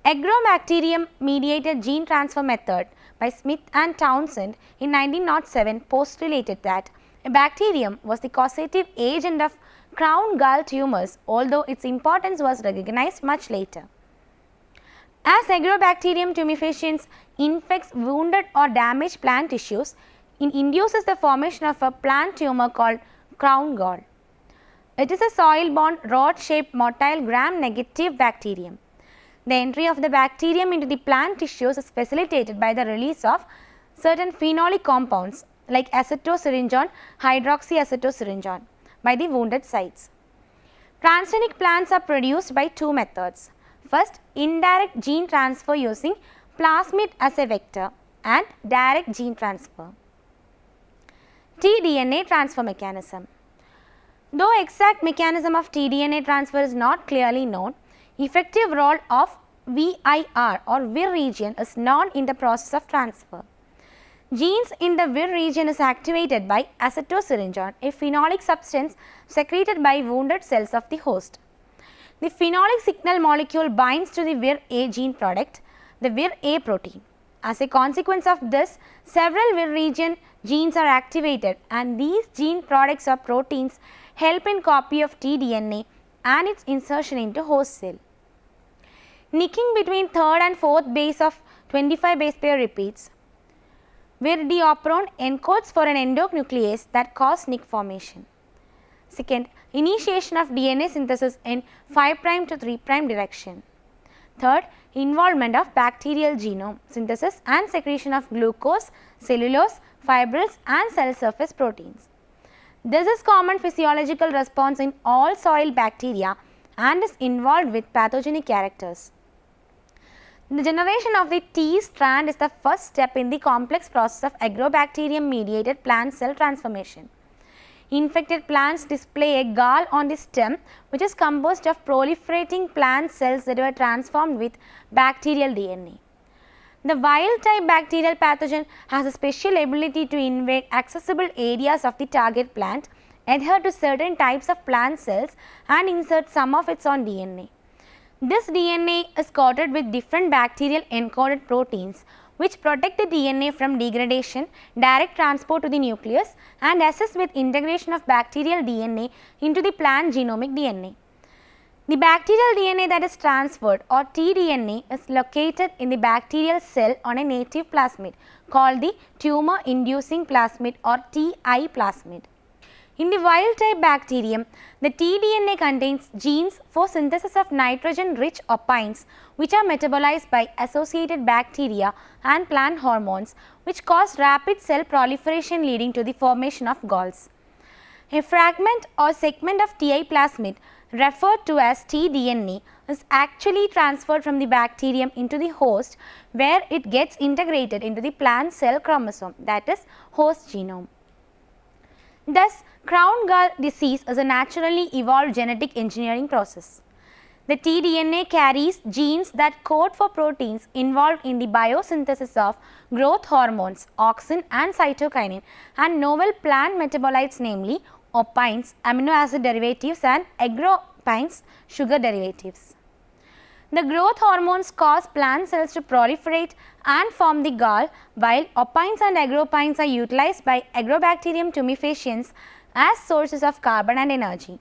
Agrobacterium mediated gene transfer method by Smith and Townsend in 1907 postulated that a bacterium was the causative agent of crown gall tumors, although its importance was recognized much later. As Agrobacterium tumefaciens infects wounded or damaged plant tissues, it induces the formation of a plant tumor called crown gall. It is a soil-borne, rod-shaped, motile, gram-negative bacterium. The entry of the bacterium into the plant tissues is facilitated by the release of certain phenolic compounds like acetosyringon, hydroxyacetosyringon by the wounded sites. Transgenic plants are produced by two methods. First, indirect gene transfer using plasmid as a vector and direct gene transfer. tDNA transfer mechanism. Though exact mechanism of tDNA transfer is not clearly known, effective role of VIR or Vir region is known in the process of transfer. Genes in the Vir region is activated by acetosyringon, a phenolic substance secreted by wounded cells of the host. The phenolic signal molecule binds to the Vir A gene product, the Vir A protein. As a consequence of this, several Vir region genes are activated, and these gene products or proteins help in copy of tDNA and its insertion into host cell. Nicking between third and fourth base of 25 base pair repeats. Virdioperon encodes for an endonuclease that cause nick formation. Second, initiation of DNA synthesis in 5' to 3' direction. Third, involvement of bacterial genome synthesis and secretion of glucose, cellulose, fibrils and cell surface proteins. This is common physiological response in all soil bacteria and is involved with pathogenic characters. The generation of the T strand is the first step in the complex process of agrobacterium mediated plant cell transformation. Infected plants display a gall on the stem which is composed of proliferating plant cells that were transformed with bacterial DNA. The wild type bacterial pathogen has a special ability to invade accessible areas of the target plant, adhere to certain types of plant cells and insert some of its own DNA. This DNA is coated with different bacterial encoded proteins which protect the DNA from degradation, direct transport to the nucleus and assist with integration of bacterial DNA into the plant genomic DNA. The bacterial DNA that is transferred or tDNA is located in the bacterial cell on a native plasmid called the tumor inducing plasmid or TI plasmid. In the wild type bacterium, the tDNA contains genes for synthesis of nitrogen rich opines which are metabolized by associated bacteria and plant hormones which cause rapid cell proliferation leading to the formation of galls. A fragment or segment of TI plasmid referred to as tDNA is actually transferred from the bacterium into the host where it gets integrated into the plant cell chromosome, that is host genome. Thus, crown gall disease is a naturally evolved genetic engineering process. The tDNA carries genes that code for proteins involved in the biosynthesis of growth hormones, auxin and cytokinin and novel plant metabolites namely opines, amino acid derivatives and agropines, sugar derivatives. The growth hormones cause plant cells to proliferate and form the gall, while opines and agropines are utilized by Agrobacterium tumefaciens as sources of carbon and energy.